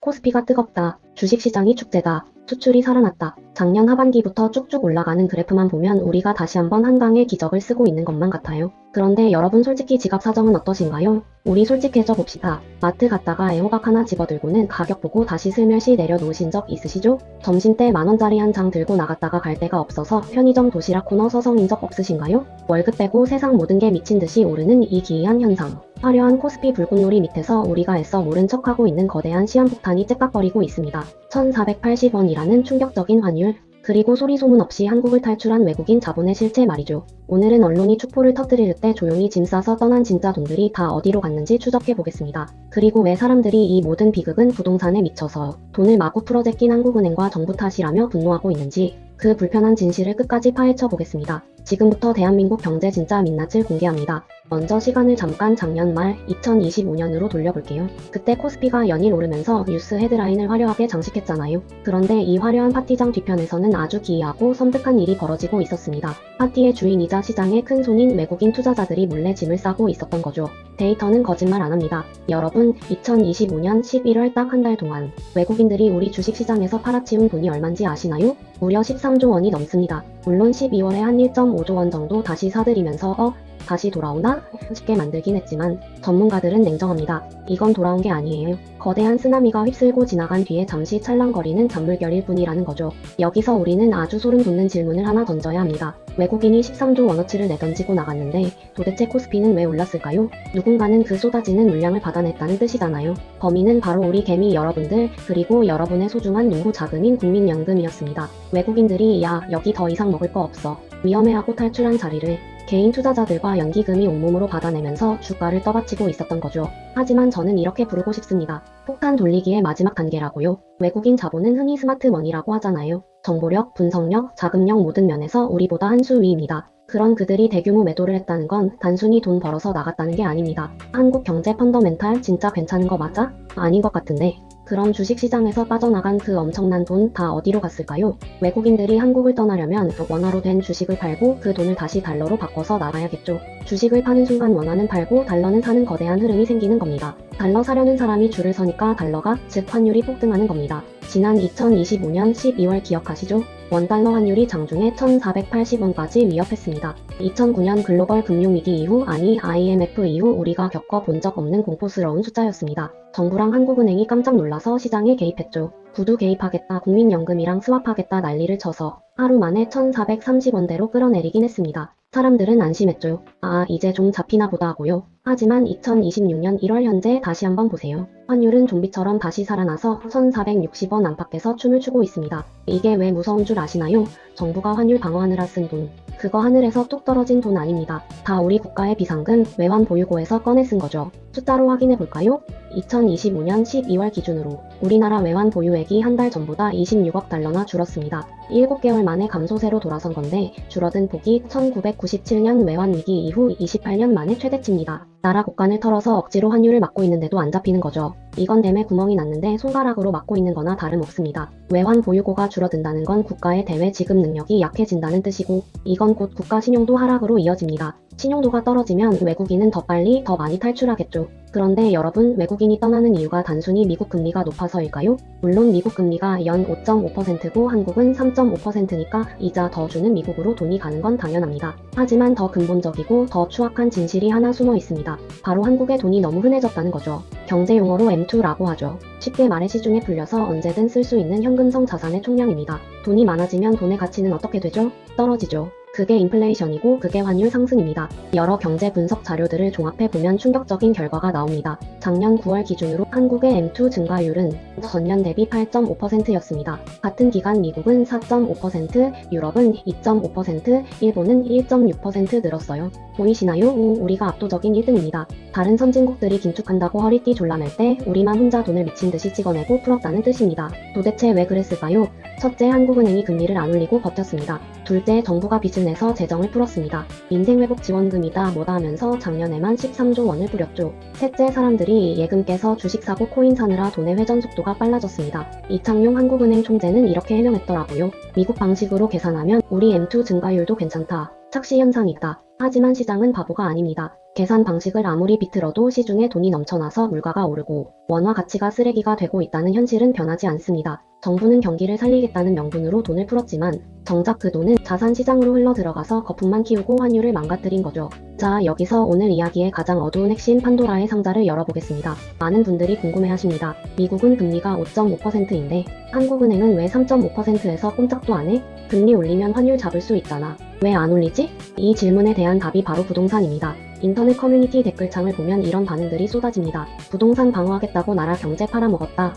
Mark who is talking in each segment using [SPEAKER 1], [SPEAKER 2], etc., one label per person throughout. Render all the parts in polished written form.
[SPEAKER 1] 코스피가 뜨겁다. 주식시장이 축제다. 수출이 살아났다. 작년 하반기부터 쭉쭉 올라가는 그래프만 보면 우리가 다시 한번 한강의 기적을 쓰고 있는 것만 같아요. 그런데 여러분 솔직히 지갑 사정은 어떠신가요? 우리 솔직해져 봅시다. 마트 갔다가 애호박 하나 집어들고는 가격 보고 다시 슬며시 내려놓으신 적 있으시죠? 점심때 만원짜리 한 장 들고 나갔다가 갈 데가 없어서 편의점 도시락 코너 서성인 적 없으신가요? 월급 빼고 세상 모든 게 미친 듯이 오르는 이 기이한 현상. 화려한 코스피 불꽃놀이 밑에서 우리가 애써 모른 척하고 있는 거대한 시한폭탄이 째깍거리고 있습니다. 1480원이라는 충격적인 환율. 그리고 소리소문 없이 한국을 탈출한 외국인 자본의 실체 말이죠. 오늘은 언론이 축포를 터뜨릴 때 조용히 짐 싸서 떠난 진짜 돈들이 다 어디로 갔는지 추적해보겠습니다. 그리고 왜 사람들이 이 모든 비극은 부동산에 미쳐서 돈을 마구 풀어제낀 한국은행과 정부 탓이라며 분노하고 있는지 그 불편한 진실을 끝까지 파헤쳐보겠습니다. 지금부터 대한민국 경제 진짜 민낯을 공개합니다. 먼저 시간을 잠깐 작년 말 2025년으로 돌려볼게요. 그때 코스피가 연일 오르면서 뉴스 헤드라인을 화려하게 장식했잖아요. 그런데 이 화려한 파티장 뒤편에서는 아주 기이하고 섬뜩한 일이 벌어지고 있었습니다. 파티의 주인이자 시장의 큰 손인 외국인 투자자들이 몰래 짐을 싸고 있었던 거죠. 데이터는 거짓말 안 합니다. 여러분, 2025년 11월 딱 한 달 동안 외국인들이 우리 주식시장에서 팔아치운 돈이 얼만지 아시나요? 무려 13조 원이 넘습니다. 물론 12월에 한 1.5조 원 정도 다시 사들이면서 다시 돌아오나? 쉽게 만들긴 했지만 전문가들은 냉정합니다. 이건 돌아온 게 아니에요. 거대한 쓰나미가 휩쓸고 지나간 뒤에 잠시 찰랑거리는 잔물결일 뿐이라는 거죠. 여기서 우리는 아주 소름 돋는 질문을 하나 던져야 합니다. 외국인이 13조 원어치를 내던지고 나갔는데 도대체 코스피는 왜 올랐을까요? 누군가는 그 쏟아지는 물량을 받아냈다는 뜻이잖아요. 범인은 바로 우리 개미 여러분들, 그리고 여러분의 소중한 노후 자금인 국민연금이었습니다. 외국인들이 야, 여기 더 이상 먹을 거 없어. 위험해하고 탈출한 자리를 개인 투자자들과 연기금이 온몸으로 받아내면서 주가를 떠받치고 있었던 거죠. 하지만 저는 이렇게 부르고 싶습니다. 폭탄 돌리기의 마지막 단계라고요. 외국인 자본은 흔히 스마트머니라고 하잖아요. 정보력, 분석력, 자금력 모든 면에서 우리보다 한 수 위입니다. 그런 그들이 대규모 매도를 했다는 건 단순히 돈 벌어서 나갔다는 게 아닙니다. 한국 경제 펀더멘탈 진짜 괜찮은 거 맞아? 아닌 것 같은데. 그럼 주식시장에서 빠져나간 그 엄청난 돈 다 어디로 갔을까요? 외국인들이 한국을 떠나려면 원화로 된 주식을 팔고 그 돈을 다시 달러로 바꿔서 나가야겠죠. 주식을 파는 순간 원화는 팔고 달러는 사는 거대한 흐름이 생기는 겁니다. 달러 사려는 사람이 줄을 서니까 달러가, 즉 환율이 폭등하는 겁니다. 지난 2025년 12월 기억하시죠? 원달러 환율이 장중에 1480원까지 위협했습니다. 2009년 글로벌 금융위기 이후, 아니 IMF 이후 우리가 겪어본 적 없는 공포스러운 숫자였습니다. 정부랑 한국은행이 깜짝 놀라서 시장에 개입했죠. 구두 개입하겠다, 국민연금이랑 스왑하겠다 난리를 쳐서 하루 만에 1430원대로 끌어내리긴 했습니다. 사람들은 안심했죠. 아, 이제 좀 잡히나 보다 하고요. 하지만 2026년 1월 현재 다시 한번 보세요. 환율은 좀비처럼 다시 살아나서 1460원 안팎에서 춤을 추고 있습니다. 이게 왜 무서운 줄 아시나요? 정부가 환율 방어하느라 쓴 돈. 그거 하늘에서 뚝 떨어진 돈 아닙니다. 다 우리 국가의 비상금, 외환 보유고에서 꺼내 쓴 거죠. 숫자로 확인해 볼까요? 2025년 12월 기준으로 우리나라 외환 보유액이 한 달 전보다 26억 달러나 줄었습니다. 7개월 만에 감소세로 돌아선 건데 줄어든 폭이 1997년 외환위기 이후 28년 만에 최대치입니다. 나라 곳간을 털어서 억지로 환율을 막고 있는데도 안 잡히는 거죠. 이건 댐에 구멍이 났는데 손가락으로 막고 있는 거나 다름없습니다. 외환 보유고가 줄어든다는 건 국가의 대외 지급 능력이 약해진다는 뜻이고 이건 곧 국가 신용도 하락으로 이어집니다. 신용도가 떨어지면 외국인은 더 빨리 더 많이 탈출하겠죠. 그런데 여러분, 외국인이 떠나는 이유가 단순히 미국 금리가 높아서일까요? 물론 미국 금리가 연 5.5%고 한국은 3.5%니까 이자 더 주는 미국으로 돈이 가는 건 당연합니다. 하지만 더 근본적이고 더 추악한 진실이 하나 숨어 있습니다. 바로 한국의 돈이 너무 흔해졌다는 거죠. 경제 용어로 M2라고 하죠. 쉽게 말해 시중에 풀려서 언제든 쓸 수 있는 현금성 자산의 총량입니다. 돈이 많아지면 돈의 가치는 어떻게 되죠? 떨어지죠. 그게 인플레이션이고 그게 환율 상승입니다. 여러 경제 분석 자료들을 종합해보면 충격적인 결과가 나옵니다. 작년 9월 기준으로 한국의 M2 증가율은 전년 대비 8.5%였습니다. 같은 기간 미국은 4.5%, 유럽은 2.5%, 일본은 1.6% 늘었어요. 보이시나요? 우리가 압도적인 1등입니다. 다른 선진국들이 긴축한다고 허리띠 졸라맬 때 우리만 혼자 돈을 미친듯이 찍어내고 풀었다는 뜻입니다. 도대체 왜 그랬을까요? 첫째, 한국은행이 금리를 안 올리고 버텼습니다. 둘째, 정부가 빚을 내서 재정을 풀었습니다. 민생회복지원금이다 뭐다 하면서 작년에만 13조 원을 뿌렸죠. 셋째, 사람들이 예금 깨서 주식 사고 코인 사느라 돈의 회전 속도가 빨라졌습니다. 이창용 한국은행 총재는 이렇게 해명했더라고요. 미국 방식으로 계산하면 우리 M2 증가율도 괜찮다. 착시 현상이 있다. 하지만 시장은 바보가 아닙니다. 계산 방식을 아무리 비틀어도 시중에 돈이 넘쳐나서 물가가 오르고 원화 가치가 쓰레기가 되고 있다는 현실은 변하지 않습니다. 정부는 경기를 살리겠다는 명분으로 돈을 풀었지만 정작 그 돈은 자산 시장으로 흘러 들어가서 거품만 키우고 환율을 망가뜨린 거죠. 자, 여기서 오늘 이야기의 가장 어두운 핵심 판도라의 상자를 열어보겠습니다. 많은 분들이 궁금해하십니다. 미국은 금리가 5.5%인데 한국은행은 왜 3.5%에서 꼼짝도 안 해? 금리 올리면 환율 잡을 수 있잖아. 왜 안 올리지? 이 질문에 대한 답이 바로 부동산입니다. 인터넷 커뮤니티 댓글창을 보면 이런 반응들이 쏟아집니다. 부동산 방어하겠다고 나라 경제 팔아먹었다.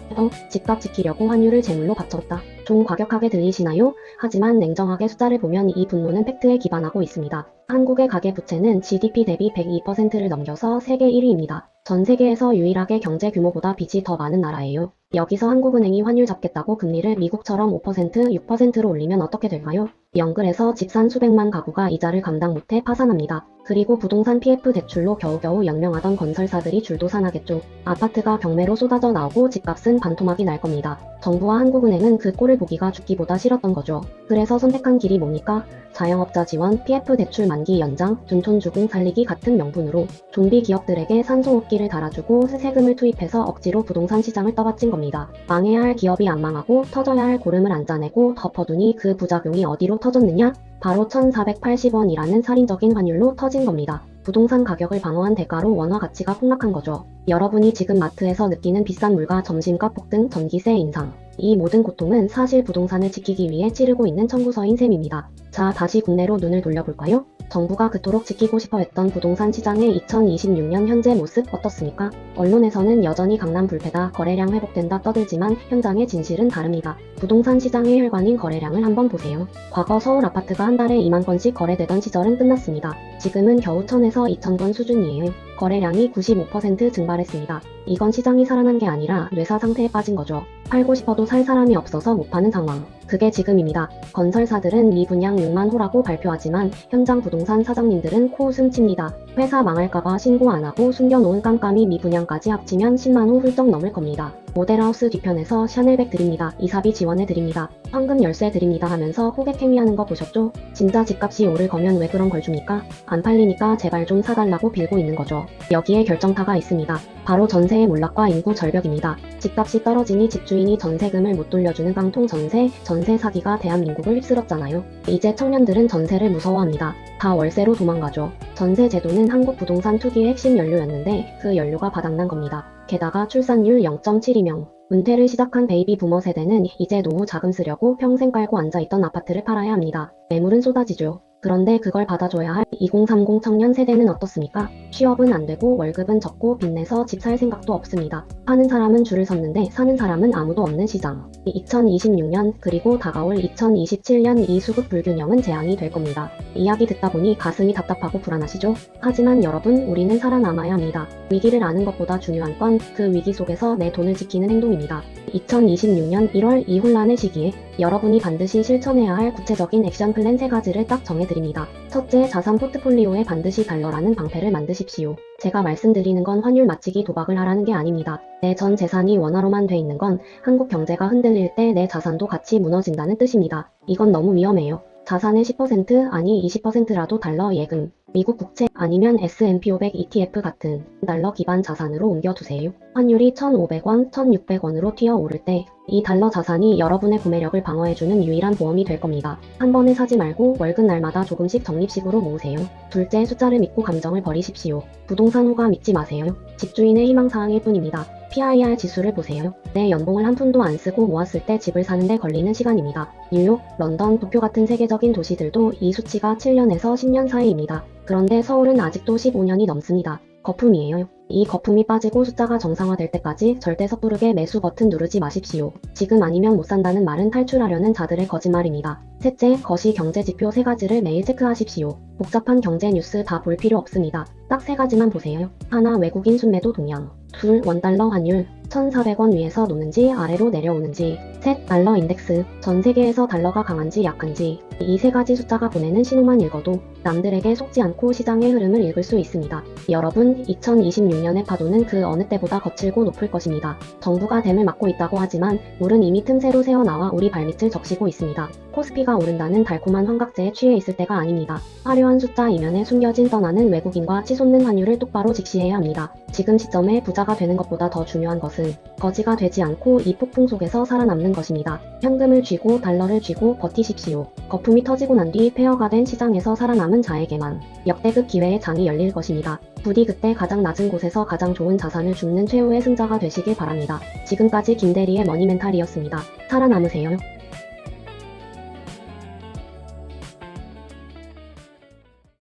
[SPEAKER 1] 집값 지키려고 환율을 제물로 바쳤다. 좀 과격하게 들리시나요? 하지만 냉정하게 숫자를 보면 이 분노는 팩트에 기반하고 있습니다. 한국의 가계부채는 GDP 대비 102%를 넘겨서 세계 1위입니다. 전 세계에서 유일하게 경제 규모보다 빚이 더 많은 나라예요. 여기서 한국은행이 환율 잡겠다고 금리를 미국처럼 5%, 6%로 올리면 어떻게 될까요? 영글에서 집 산 수백만 가구가 이자를 감당 못해 파산합니다. 그리고 부동산 PF 대출로 겨우겨우 연명하던 건설사들이 줄도산하겠죠. 아파트가 경매로 쏟아져 나오고 집값은 반토막이 날 겁니다. 정부와 한국은행은 그 꼴을 보기가 죽기보다 싫었던 거죠. 그래서 선택한 길이 뭡니까? 자영업자 지원, PF 대출 만기 연장, 둔촌주공 살리기 같은 명분으로 좀비 기업들에게 산소호흡기를 달아주고 세금을 투입해서 억지로 부동산 시장을 떠받친 겁니다. 망해야 할 기업이 안 망하고 터져야 할 고름을 안 짜내고 덮어두니 그 부작용이 어디로 터졌느냐? 바로 1,480원이라는 살인적인 환율로 터진 겁니다. 부동산 가격을 방어한 대가로 원화 가치가 폭락한 거죠. 여러분이 지금 마트에서 느끼는 비싼 물가, 점심값 폭등, 전기세 인상. 이 모든 고통은 사실 부동산을 지키기 위해 치르고 있는 청구서인 셈입니다. 자, 다시 국내로 눈을 돌려볼까요? 정부가 그토록 지키고 싶어 했던 부동산 시장의 2026년 현재 모습 어떻습니까? 언론에서는 여전히 강남 불패다, 거래량 회복된다 떠들지만 현장의 진실은 다릅니다. 부동산 시장의 혈관인 거래량을 한번 보세요. 과거 서울 아파트가 한 달에 2만 건씩 거래되던 시절은 끝났습니다. 지금은 겨우 1,000에서 2,000건 수준이에요. 거래량이 95% 증발했습니다. 이건 시장이 살아난 게 아니라 뇌사 상태에 빠진 거죠. 팔고 싶어도 살 사람이 없어서 못 파는 상황. 그게 지금입니다. 건설사들은 미분양 6만 호라고 발표하지만 현장 부동산 사장님들은 코웃음 칩니다. 회사 망할까봐 신고 안 하고 숨겨놓은 깜깜이 미분양까지 합치면 10만 호 훌쩍 넘을 겁니다. 모델하우스 뒤편에서 샤넬백 드립니다. 이사비 지원해 드립니다. 황금 열쇠 드립니다 하면서 호객 행위하는 거 보셨죠? 진짜 집값이 오를 거면 왜 그런 걸 줍니까? 안 팔리니까 제발 좀 사달라고 빌고 있는 거죠. 여기에 결정타가 있습니다. 바로 전세의 몰락과 인구 절벽입니다. 집값이 떨어지니 집주인이 전세금을 못 돌려주는 깡통 전세 사기가 대한민국을 휩쓸었잖아요. 이제 청년들은 전세를 무서워합니다. 다 월세로 도망가죠. 전세 제도는 한국 부동산 투기의 핵심 연료였는데 그 연료가 바닥난 겁니다. 게다가 출산율 0.72명. 은퇴를 시작한 베이비 부머 세대는 이제 노후 자금 쓰려고 평생 깔고 앉아있던 아파트를 팔아야 합니다. 매물은 쏟아지죠. 그런데 그걸 받아줘야 할 2030 청년 세대는 어떻습니까? 취업은 안 되고 월급은 적고 빚내서 집 살 생각도 없습니다. 파는 사람은 줄을 섰는데 사는 사람은 아무도 없는 시장. 2026년 그리고 다가올 2027년 이 수급 불균형은 재앙이 될 겁니다. 이야기 듣다 보니 가슴이 답답하고 불안하시죠? 하지만 여러분, 우리는 살아남아야 합니다. 위기를 아는 것보다 중요한 건 그 위기 속에서 내 돈을 지키는 행동입니다. 2026년 1월 이 혼란의 시기에 여러분이 반드시 실천해야 할 구체적인 액션 플랜 3가지를 딱 정해드립니다. 첫째, 자산 포트폴리오에 반드시 달러라는 방패를 만드십시오. 제가 말씀드리는 건 환율 맞추기 도박을 하라는 게 아닙니다. 내 전 재산이 원화로만 돼 있는 건 한국 경제가 흔들릴 때 내 자산도 같이 무너진다는 뜻입니다. 이건 너무 위험해요. 자산의 10% 아니 20%라도 달러 예금, 미국 국채 아니면 S&P 500 ETF 같은 달러 기반 자산으로 옮겨두세요. 환율이 1,500원, 1,600원으로 튀어오를 때 이 달러 자산이 여러분의 구매력을 방어해주는 유일한 보험이 될 겁니다. 한 번에 사지 말고 월급 날마다 조금씩 적립식으로 모으세요. 둘째, 숫자를 믿고 감정을 버리십시오. 부동산 호가 믿지 마세요. 집주인의 희망사항일 뿐입니다. PIR 지수를 보세요. 내 연봉을 한 푼도 안 쓰고 모았을 때 집을 사는데 걸리는 시간입니다. 뉴욕, 런던, 도쿄 같은 세계적인 도시들도 이 수치가 7년에서 10년 사이입니다. 그런데 서울은 아직도 15년이 넘습니다. 거품이에요. 이 거품이 빠지고 숫자가 정상화될 때까지 절대 섣부르게 매수 버튼 누르지 마십시오. 지금 아니면 못 산다는 말은 탈출하려는 자들의 거짓말입니다. 셋째, 거시 경제지표 3가지를 매일 체크하십시오. 복잡한 경제 뉴스 다 볼 필요 없습니다. 딱 3가지만 보세요. 하나, 외국인 순매도 동향. 둘, 원달러 환율. 1,400원 위에서 노는지 아래로 내려오는지. 셋, 달러 인덱스. 전 세계에서 달러가 강한지 약한지. 이 3가지 숫자가 보내는 신호만 읽어도 남들에게 속지 않고 시장의 흐름을 읽을 수 있습니다. 여러분, 2026년 내년의 파도는 그 어느 때보다 거칠고 높을 것입니다. 정부가 댐을 막고 있다고 하지만 물은 이미 틈새로 새어나와 우리 발밑을 적시고 있습니다. 코스피가 오른다는 달콤한 환각제에 취해 있을 때가 아닙니다. 화려한 숫자 이면에 숨겨진 떠나는 외국인과 치솟는 환율을 똑바로 직시해야 합니다. 지금 시점에 부자가 되는 것보다 더 중요한 것은 거지가 되지 않고 이 폭풍 속에서 살아남는 것입니다. 현금을 쥐고 달러를 쥐고 버티십시오. 거품이 터지고 난 뒤 폐허가 된 시장에서 살아남은 자에게만 역대급 기회의 장이 열릴 것입니다. 부디 그때 가장 낮은 곳에서 가장 좋은 자산을 줍는 최후의 승자가 되시길 바랍니다. 지금까지 김대리의 머니멘탈이었습니다. 살아남으세요.